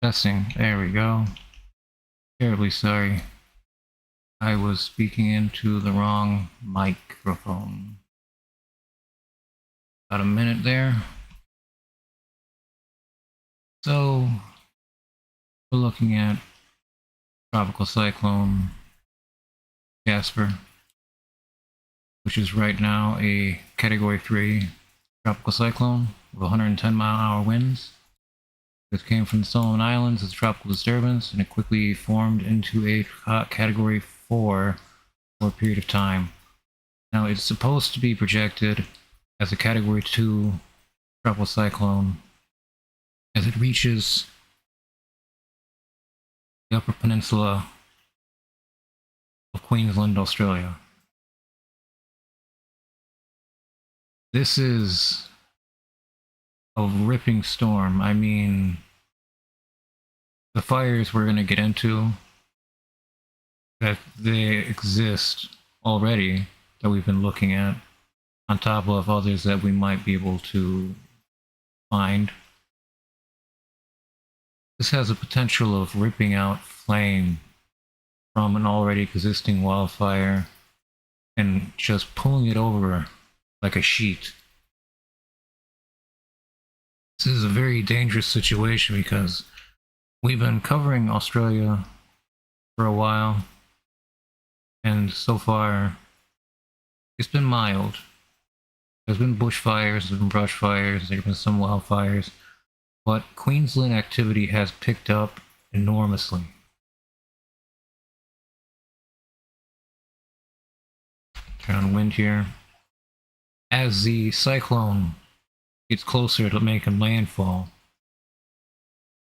Testing. There we go. Terribly sorry. I was speaking into the wrong microphone. About a minute there. So, we're looking at Tropical Cyclone Jasper, which is right now a Category 3 tropical cyclone with 110-mile-an-hour winds. This came from the Solomon Islands as a tropical disturbance, and it quickly formed into a Category 4 for a period of time. Now, it's supposed to be projected as a Category 2 tropical cyclone as it reaches the Upper Peninsula of Queensland, Australia. This is a ripping storm. I mean, the fires we're going to get into, that they exist already, that we've been looking at, on top of others that we might be able to find. This has a potential of ripping out flame from an already existing wildfire and just pulling it over like a sheet. This is a very dangerous situation because we've been covering Australia for a while, and so far it's been mild. There's been bushfires, there's been brush fires, there's been some wildfires, but Queensland activity has picked up enormously. Turn on wind here. As the cyclone gets closer to making landfall,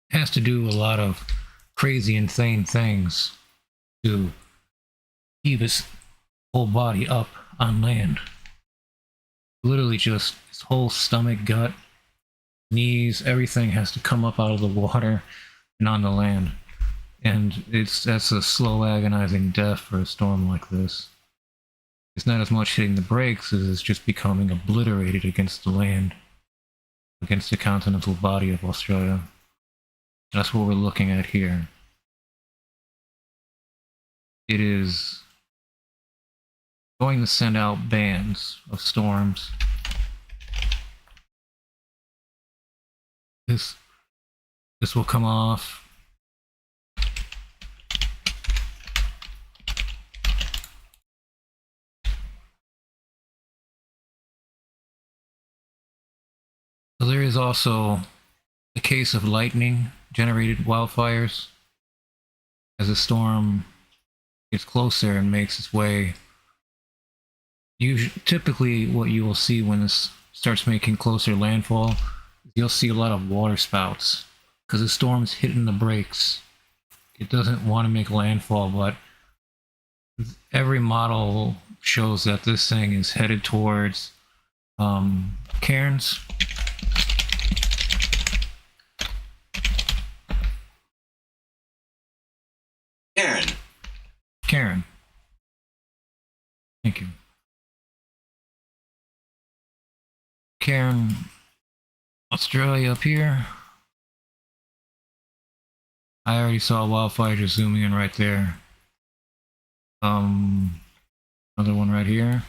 it has to do a lot of crazy, insane things to keep its whole body up on land. Literally just its whole stomach, gut, knees, everything has to come up out of the water and on the land. And that's a slow, agonizing death for a storm like this. It's not as much hitting the brakes as it's just becoming obliterated against the land, against the continental body of Australia. That's what we're looking at here. It is going to send out bands of storms. This will come off. So there is also a case of lightning generated wildfires as the storm gets closer and makes its way. Typically what you will see when this starts making closer landfall, you'll see a lot of water spouts because the storm's hitting the brakes. It doesn't want to make landfall, but every model shows that this thing is headed towards cairns. Karen. Thank you. Cairn, Australia up here. I already saw a wildfire just zooming in right there. Another one right here.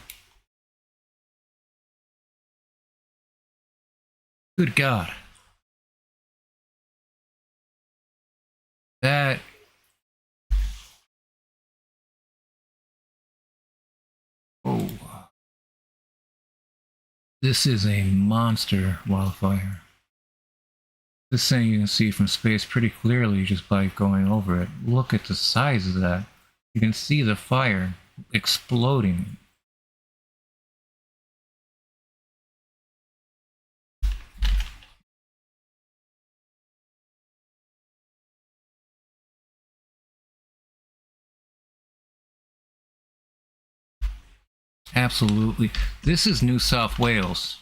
Good God. That... Oh. This is a monster wildfire. This thing you can see from space pretty clearly just by going over it. Look at the size of that. You can see the fire exploding. Absolutely. This is New South Wales.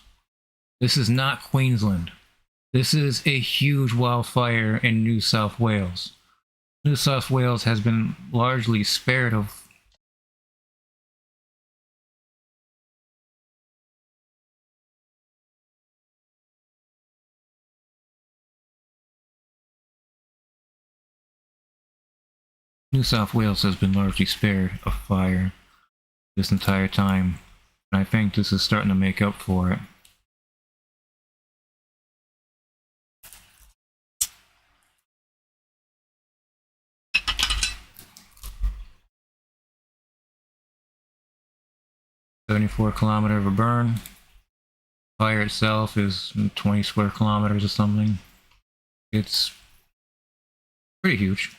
This is not Queensland. This is a huge wildfire in New South Wales. New South Wales has been largely spared of New South Wales has been largely spared of fire this entire time, and I think this is starting to make up for it. .74-kilometer of a burn. Fire itself is 20 square kilometers or something. It's pretty huge.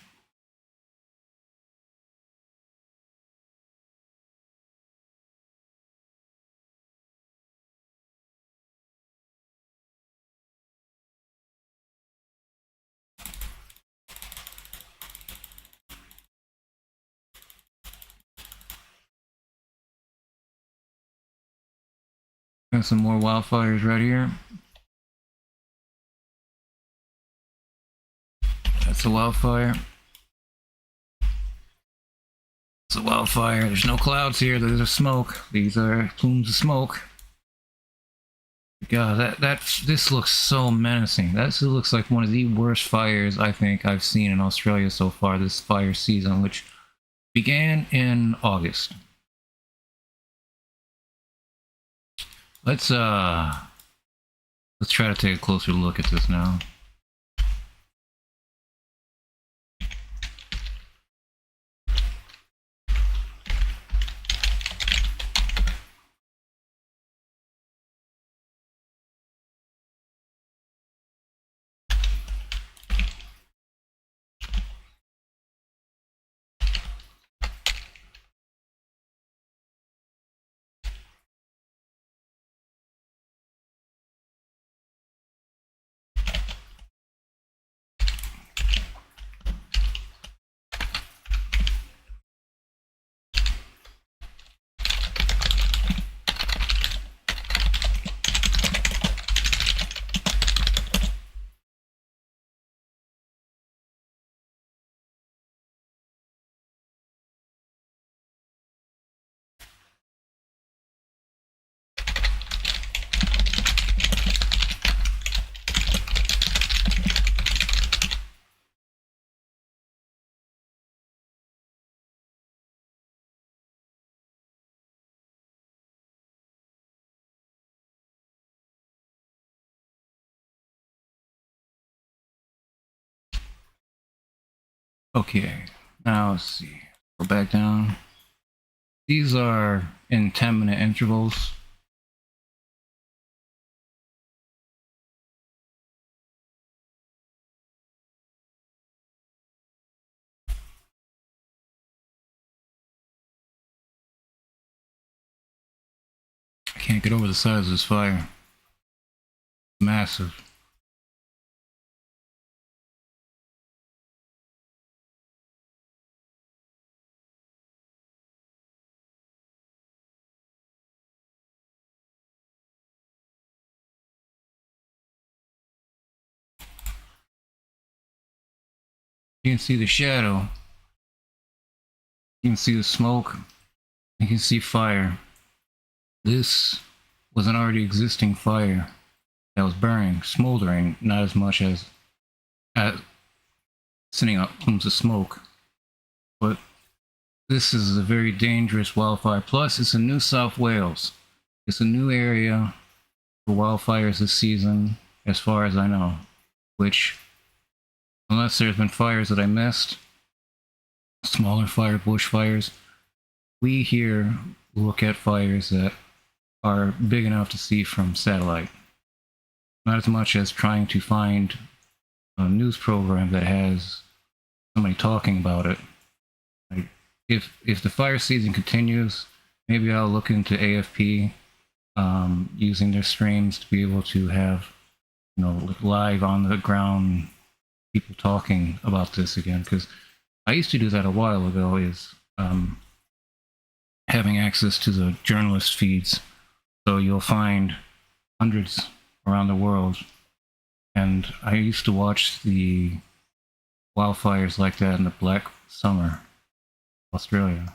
Got some more wildfires right here. That's a wildfire. It's a wildfire. There's no clouds here. There's a smoke. These are plumes of smoke. God, this looks so menacing. This looks like one of the worst fires I think I've seen in Australia so far this fire season, which began in August. Let's try to take a closer look at this now. Okay, now let's see. Go back down. These are in 10-minute intervals. I can't get over the size of this fire. Massive. You can see the shadow. You can see the smoke. You can see fire. This was an already existing fire that was burning, smoldering, not as much as sending out plumes of smoke. But this is a very dangerous wildfire. Plus, it's in New South Wales. It's a new area for wildfires this season, as far as I know. Which, unless there's been fires that I missed, smaller bushfires, we here look at fires that are big enough to see from satellite. Not as much as trying to find a news program that has somebody talking about it. Like, if the fire season continues, maybe I'll look into AFP using their streams to be able to have, live on the ground people talking about this again. Because I used to do that a while ago. Is having access to the journalist feeds, so you'll find hundreds around the world. And I used to watch the wildfires like that in the Black Summer, Australia.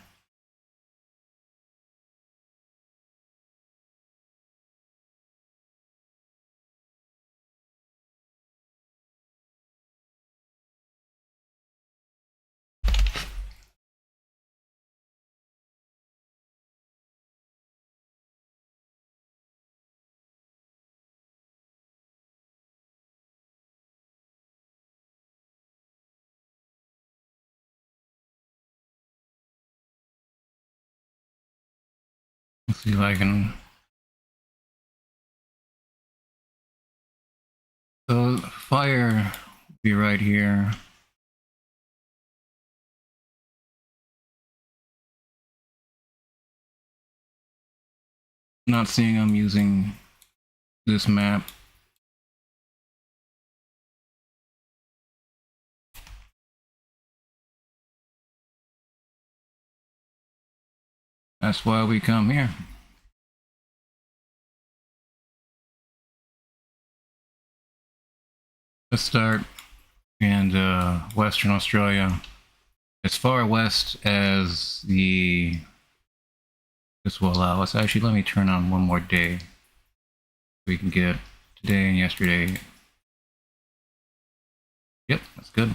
See if I can. So fire will be right here. Not seeing I'm using this map. That's why we come here. Let's start in Western Australia, as far west as this will allow us. Actually, let me turn on one more day. We can get today and yesterday. Yep, that's good.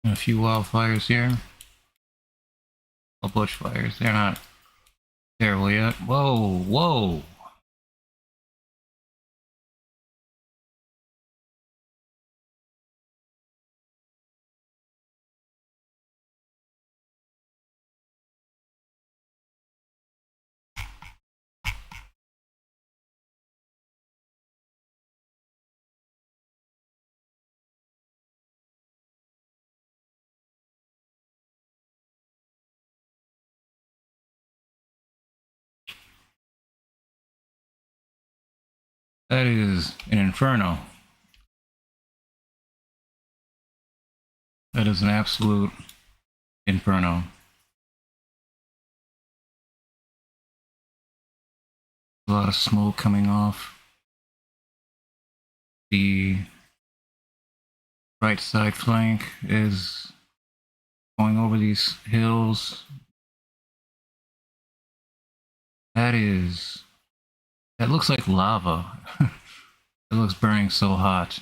A few wildfires here. Bushfires. They're not terrible yet. Whoa, whoa. That is an inferno. That is an absolute inferno. A lot of smoke coming off the right side flank is going over these hills. That looks like lava. It looks burning so hot.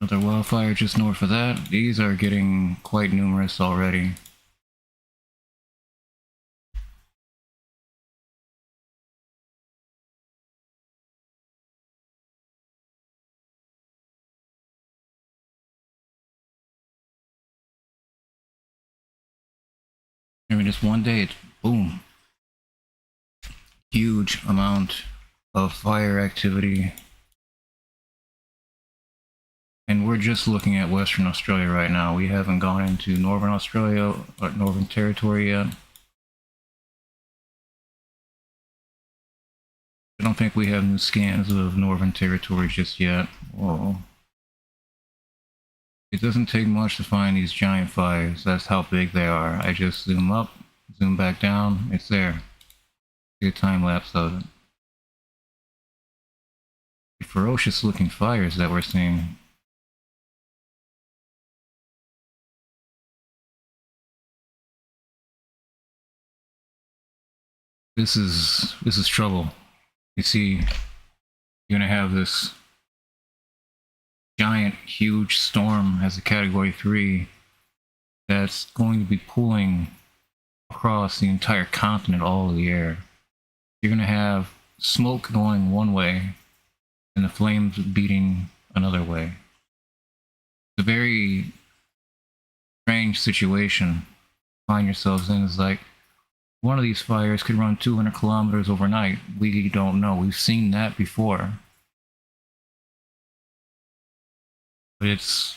Another wildfire just north of that. These are getting quite numerous already. I mean, just one day, it's boom. Huge amount of fire activity. And we're just looking at Western Australia right now. We haven't gone into Northern Australia or Northern Territory yet. I don't think we have new scans of Northern Territory just yet. Whoa. It doesn't take much to find these giant fires. That's how big they are. I just zoom up, zoom back down, it's there. See a time lapse of it. The ferocious looking fires that we're seeing. This is trouble. You see, you're gonna have this giant, huge storm as a Category 3 that's going to be pulling across the entire continent, all of the air. You're gonna have smoke going one way and the flames beating another way. It's a very strange situation to find yourselves in. It's like one of these fires could run 200 kilometers overnight. We don't know. We've seen that before. But it's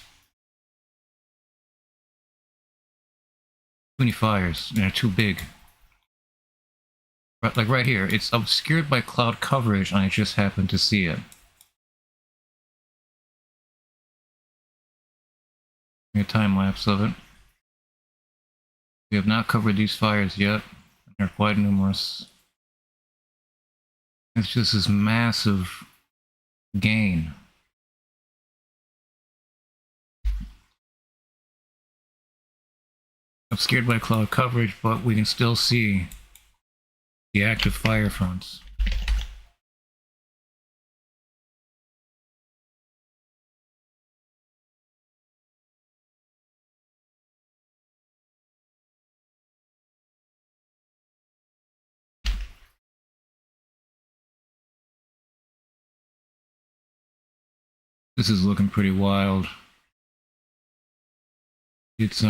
too many fires and they're too big. like right here, it's obscured by cloud coverage, and I just happened to see it. A time lapse of it. We have not covered these fires yet. They're quite numerous. It's just this massive gain. Obscured by cloud coverage, but we can still see the active fire fronts. This is looking pretty wild. It's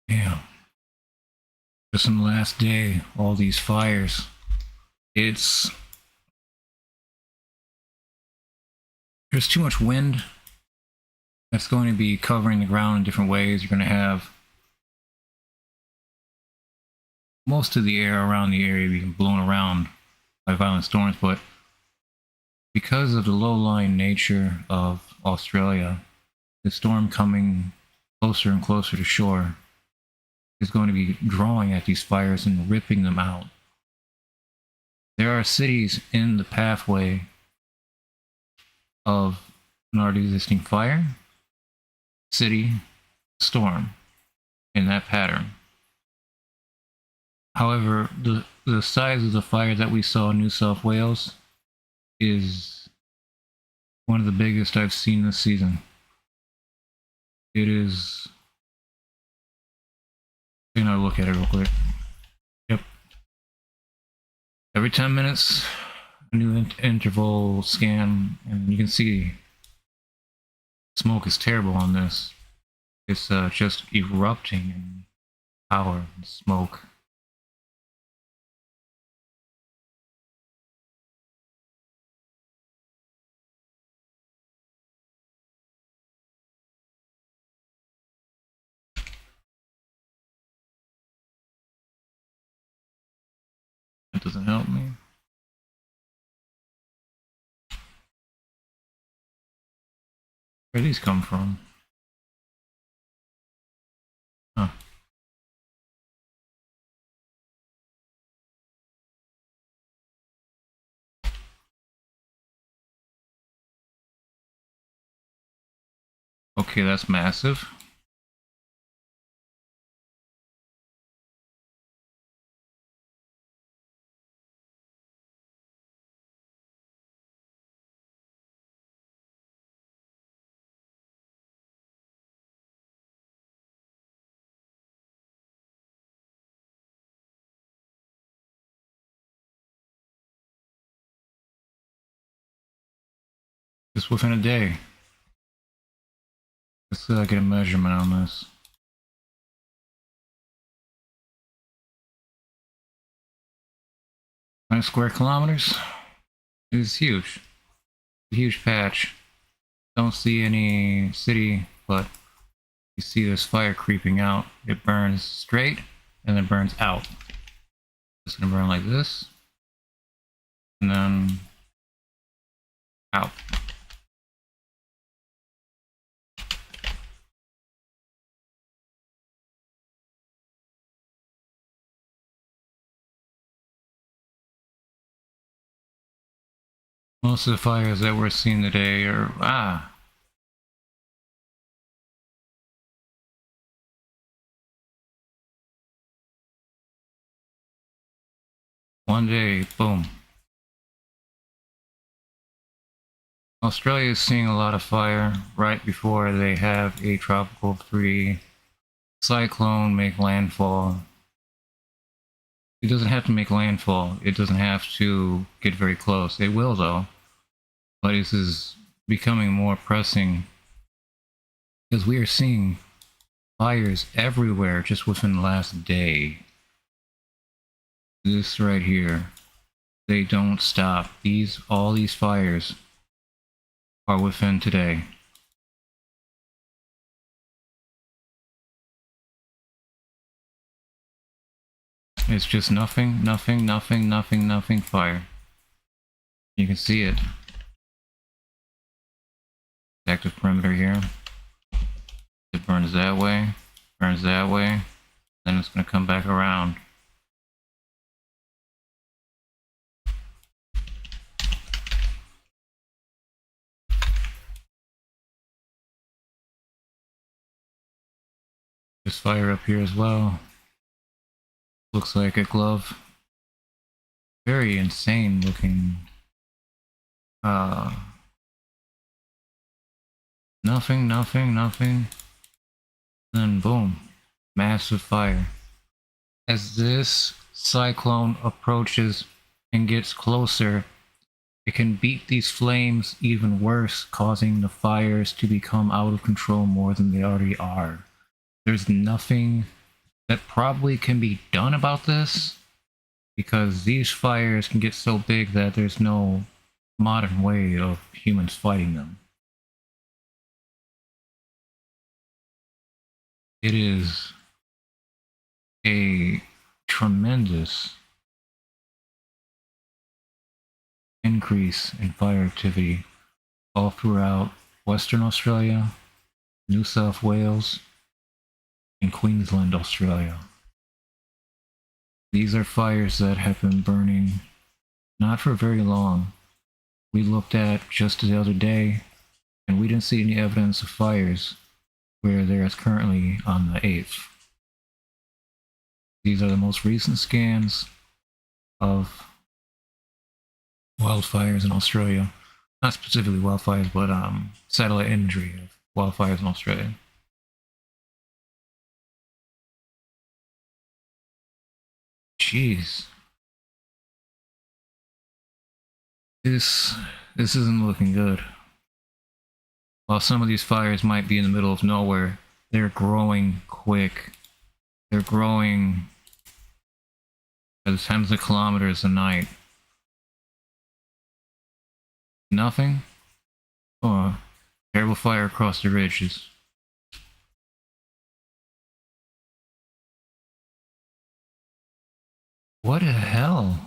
yeah. Just in the last day, all these fires. There's too much wind that's going to be covering the ground in different ways. You're going to have most of the air around the area being blown around by violent storms, but because of the low-lying nature of Australia, the storm coming closer and closer to shore is going to be drawing at these fires and ripping them out. There are cities in the pathway of an already existing fire, city, storm, in that pattern. However, the size of the fire that we saw in New South Wales is one of the biggest I've seen this season. It is... Take another look at it real quick. Yep. Every 10 minutes, a new interval scan, and you can see smoke is terrible on this. It's just erupting in power and smoke. That doesn't help me. Where do these come from? Huh. Okay, that's massive. Just within a day. Let's get a measurement on this. 9 square kilometers is huge. A huge patch. Don't see any city, but you see this fire creeping out. It burns straight and then burns out. It's gonna burn like this, and then out. Most of the fires that we're seeing today are one day, boom. Australia is seeing a lot of fire right before they have a tropical 3 cyclone make landfall. It doesn't have to make landfall. It doesn't have to get very close. It will, though. But this is becoming more pressing because we are seeing fires everywhere just within the last day. This right here, they don't stop. All these fires are within today. It's just nothing, nothing, nothing, nothing, nothing fire. You can see it. Active perimeter here. It burns that way, then it's going to come back around. There's fire up here as well. Looks like a glove. Very insane looking. Nothing, nothing, nothing. Then boom. Massive fire. As this cyclone approaches and gets closer, it can beat these flames even worse, causing the fires to become out of control more than they already are. There's nothing that probably can be done about this, because these fires can get so big that there's no modern way of humans fighting them. It is a tremendous increase in fire activity all throughout Western Australia, New South Wales, and Queensland, Australia. These are fires that have been burning not for very long. We looked at just the other day, and we didn't see any evidence of fires where there is currently on the 8th. These are the most recent scans of wildfires in Australia. Not specifically wildfires, but satellite imagery of wildfires in Australia. Jeez. This isn't looking good. While some of these fires might be in the middle of nowhere, they're growing quick. They're growing at tens of kilometers a night. Nothing? Oh, terrible fire across the ridges. What the hell?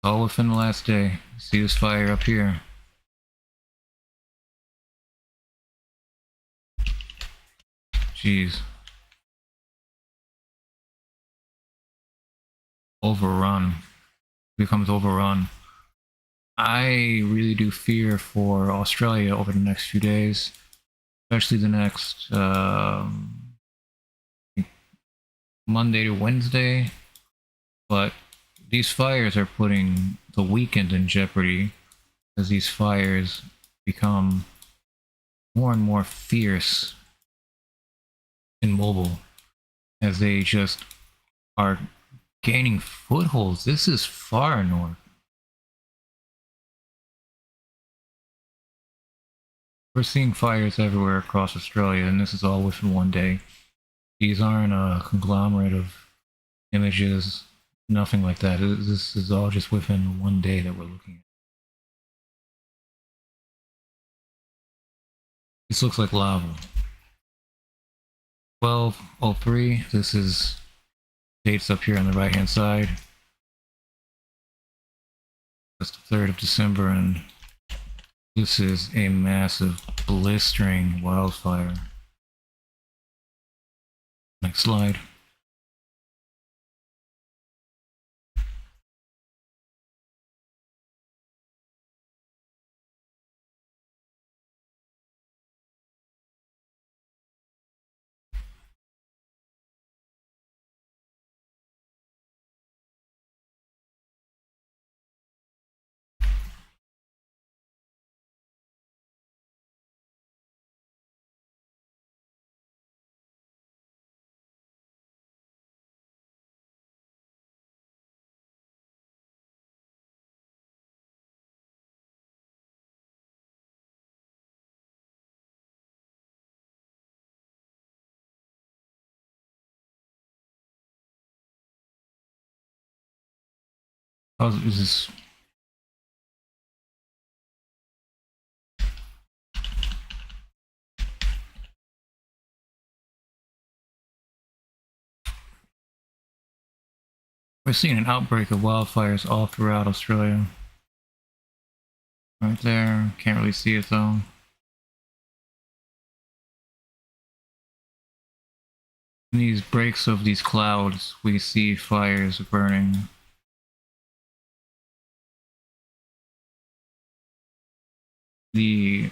All within the last day. See this fire up here. Jeez. Overrun. Becomes overrun. I really do fear for Australia over the next few days. Especially the next Monday to Wednesday. But these fires are putting the weekend in jeopardy as these fires become more and more fierce and mobile as they just are gaining footholds. This is far north. We're seeing fires everywhere across Australia, and this is all within one day. These aren't a conglomerate of images, nothing like that. This is all just within one day that we're looking at. This looks like lava. 12:03. This is dates up here on the right hand side. That's the 3rd of December, and this is a massive, blistering wildfire. Next slide. Oh, is this? We're seeing an outbreak of wildfires all throughout Australia. Right there, can't really see it though. In these breaks of these clouds, we see fires burning. The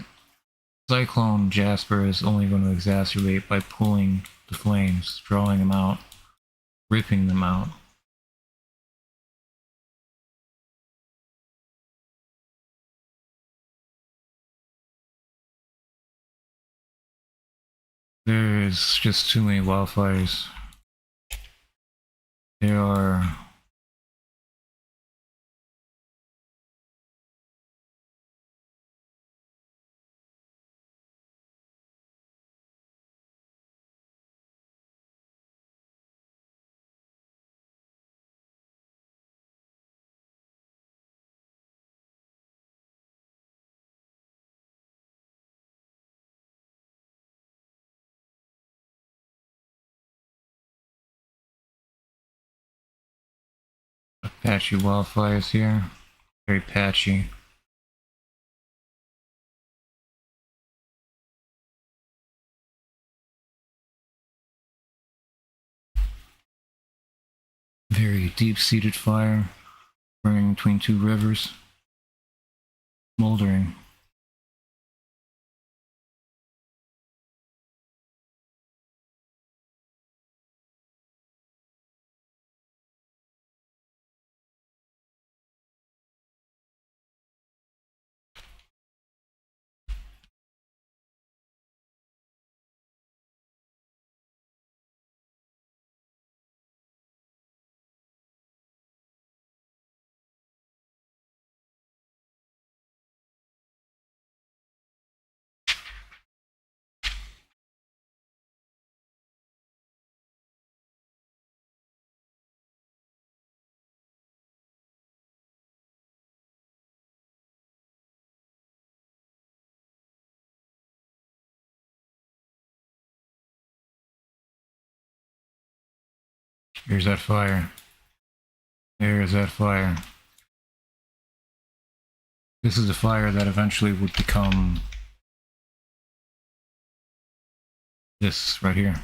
Cyclone Jasper is only going to exacerbate by pulling the flames, drawing them out, ripping them out. There is just too many wildfires. There are patchy wildfires here. Very patchy. Very deep-seated fire burning between two rivers. Smoldering. Here's that fire. There is that fire. This is a fire that eventually would become this right here.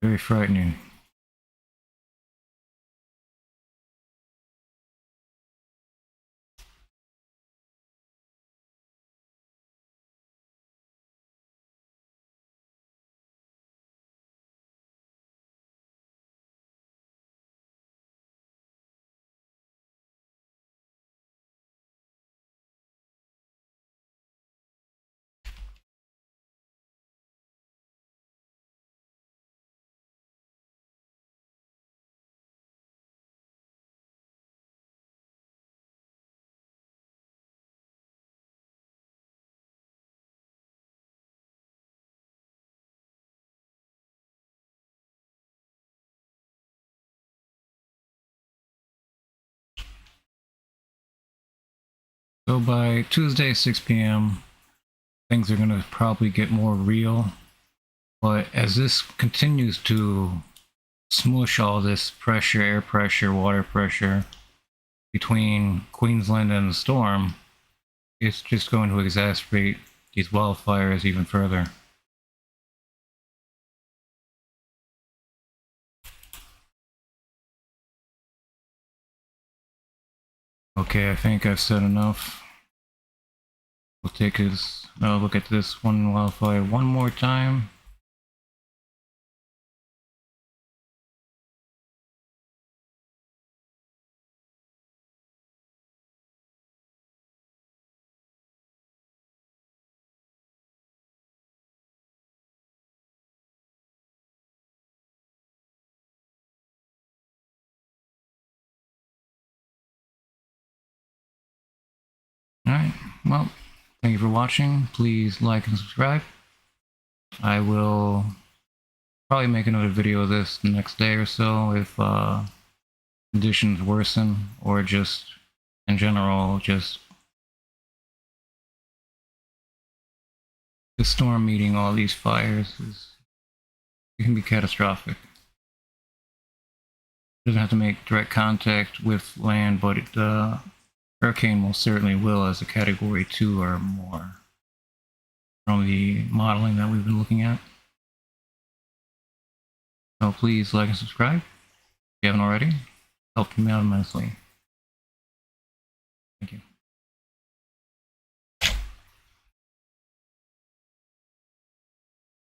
Very frightening. So by Tuesday, 6 p.m., things are going to probably get more real. But as this continues to smush all this pressure, air pressure, water pressure between Queensland and the storm, it's just going to exacerbate these wildfires even further. Okay, I think I've said enough. We'll take a look at this one wildfire one more time. well, thank you for watching. Please like and subscribe. I will probably make another video of this the next day or so if conditions worsen, or just in general, just the storm meeting all these fires it can be catastrophic. It doesn't have to make direct contact with land, but the hurricane most certainly will as a Category 2 or more from the modeling that we've been looking at. So please like and subscribe if you haven't already. Helped me out immensely.